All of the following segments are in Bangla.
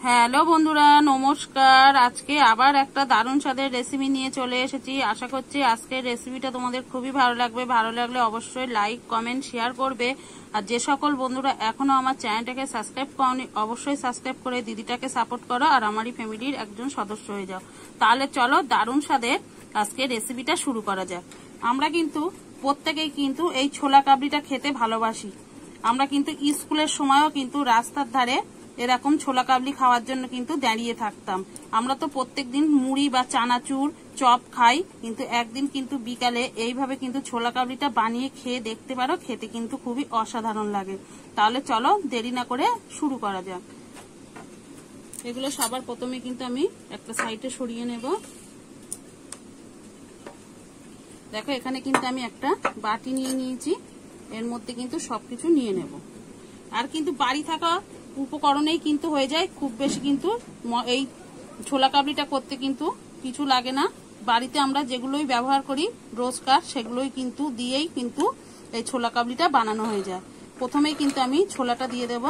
হ্যালো বন্ধুরা, নমস্কার। আজকে আবার একটা দারুণ স্বাদের রেসিপি নিয়ে চলে এসেছি। আশা করছি আজকের রেসিপিটা তোমাদের খুবই ভালো লাগবে। ভালো লাগলে অবশ্যই লাইক, কমেন্ট, শেয়ার করবে। আর যে সকল বন্ধুরা এখনো আমার চ্যানেলটাকে সাবস্ক্রাইব করনি, অবশ্যই সাবস্ক্রাইব করে দিদিটাকে সাপোর্ট করো আর আমারই ফ্যামিলির একজন সদস্য হয়ে যাও। তাহলে চলো দারুণ স্বাদের আজকে রেসিপিটা শুরু করা যাক। আমরা কিন্তু প্রত্যেকেই কিন্তু এই ছোলা কাবলিটা খেতে ভালোবাসি। আমরা কিন্তু স্কুলের সময়ও কিন্তু রাস্তার ধারে এরকম ছোলা কাবলি খাওয়ার জন্য কিন্তু দাঁড়িয়ে থাকতাম। আমরা তো প্রত্যেকদিন মুড়ি বা চানাচুর চপ খাই, কিন্তু একদিন কিন্তু বিকালে এইভাবে কিন্তু ছোলা কাবলিটা বানিয়ে খেয়ে দেখতে পারো, খেতে কিন্তু খুবই অসাধারণ লাগে। তাহলে চলো দেরি না করে শুরু করা যাক। এগুলো সবার প্রথমে কিন্তু আমি একটা সাইডে সরিয়ে নেব। দেখো এখানে কিন্তু আমি একটা বাটি নিয়ে নিয়েছি, এর মধ্যে কিন্তু সবকিছু নিয়ে নেব। আর কিন্তু বাড়ি থাকা উপকরণেই কিন্তু হয়ে যায়, খুব বেশি কিন্তু এই ছোলা কাবলিটা করতে কিন্তু কিছু লাগে না। বাড়িতে আমরা যেগুলোই ব্যবহার করি রোজকার, সেগুলোই কিন্তু দিয়েই কিন্তু এই ছোলা কাবলিটা বানানো হয়ে যায়। প্রথমেই কিন্তু আমি ছোলাটা দিয়ে দেব।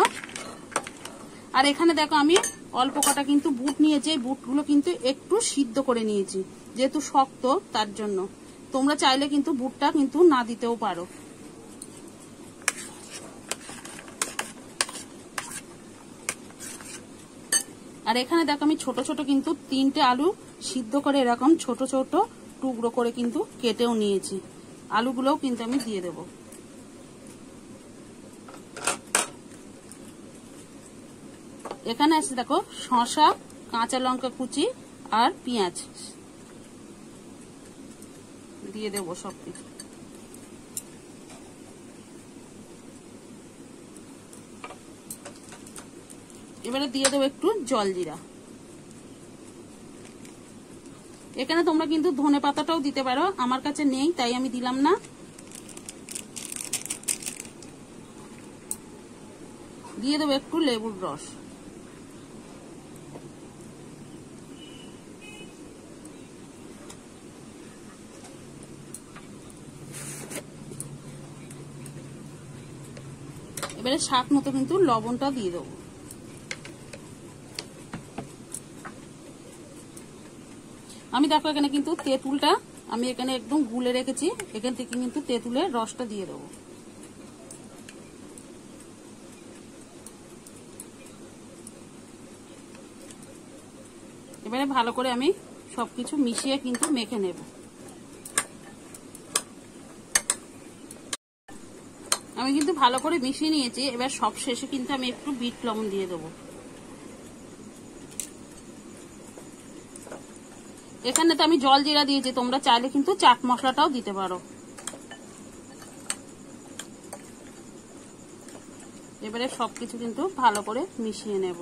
আর এখানে দেখো আমি অল্প কটা কিন্তু বুট নিয়েছি, এই বুটগুলো কিন্তু একটু সিদ্ধ করে নিয়েছি, যেহেতু শক্ত তার জন্য। তোমরা চাইলে কিন্তু বুটটা কিন্তু না দিতেও পারো। আর এখানে দেখো আমি ছোট ছোট কিন্তু 3টে আলু সিদ্ধ করে এরকম ছোট ছোট টুকরো করে কিন্তু কেটেও নিয়েছি। আলুগুলোও কিন্তু আমি দিয়ে দেব। এখানে আছে দেখো শসা, কাঁচা লঙ্কা কুচি আর পেঁয়াজ দিয়ে দেবো সবকিছু। এবারে দিয়ে দেবো একটু জল জিরা। এখানে তোমরা কিন্তু ধনে পাতাটাও দিতে পারো, আমার কাছে নেই তাই আমি দিলাম না। দিয়ে দেবো একটু লেবুর রস। এবারে স্বাদ মতো কিন্তু লবণটা দিয়ে দেবো। আমি দেখো এখানে কিন্তু তেঁতুলটা আমি এখানে একদম গুলে রেখেছি, এখান থেকে কিন্তু তেঁতুলের রসটা দিয়ে দেবো। এবারে ভালো করে আমি সবকিছু মিশিয়ে কিন্তু মেখে নেব। আমি কিন্তু ভালো করে মিশিয়ে নিয়েছি। এবার সব শেষে কিন্তু আমি একটু বিট লবণ দিয়ে দেবো। এখানে তো আমি জল জিরা দিয়েছি, তোমরা চাইলে কিন্তু চাট মশলাটাও দিতে পারো। এবারে সবকিছু কিন্তু ভালো করে মিশিয়ে নেব।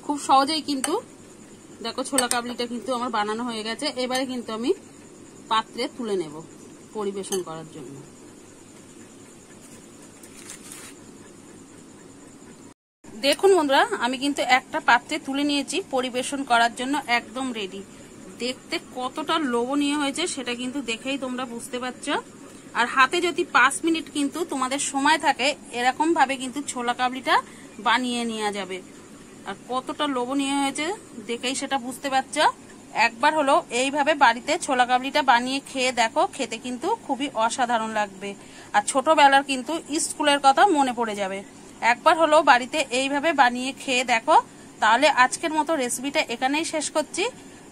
খুব সহজেই কিন্তু দেখো ছোলা কাবলিটা কিন্তু আমার বানানো হয়ে গেছে। এবারে কিন্তু আমি পাত্রে তুলে নেব পরিবেশন করার জন্য। দেখুন বন্ধুরা, আমি কিন্তু একটা পাত্রে তুলে নিয়েছি, পরিবেশন করার জন্য একদম রেডি। দেখতে কতটা লোভনীয় হয়েছে সেটা কিন্তু দেখেই তোমরা বুঝতে পারছো। আর হাতে যদি 5 মিনিট কিন্তু তোমাদের সময় থাকে, এরকম ভাবে কিন্তু ছোলা কাবলিটা বানিয়ে নেওয়া যাবে। আর কতটা লোভনীয় হয়েছে দেখেই সেটা বুঝতে পারছো। একবার হলো এইভাবে বাড়িতে ছোলা কাবলিটা বানিয়ে খেয়ে দেখো, খেতে কিন্তু খুবই অসাধারণ লাগবে। আর ছোটবেলার কিন্তু স্কুলের কথা মনে পড়ে যাবে। একবার হলো বাড়িতে এইভাবে বানিয়ে খেয়ে দেখো। তাহলে আজকের মতো রেসিপিটা এখানেই শেষ করছি।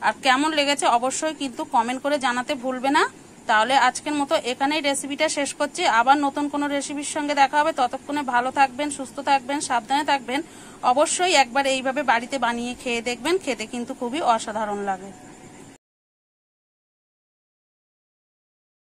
আর কেমন লেগেছে অবশ্যই কিন্তু কমেন্ট করে জানাতে ভুলবে না। তাহলে আজকের মতো এখানেই রেসিপিটা শেষ করছি। আবার নতুন কোনো রেসিপির সঙ্গে দেখা হবে। ততক্ষণে ভালো থাকবেন, সুস্থ থাকবেন, সাবধানে থাকবেন। অবশ্যই একবার এইভাবে বাড়িতে বানিয়ে খেয়ে দেখবেন, খেতে কিন্তু খুবই অসাধারণ লাগে।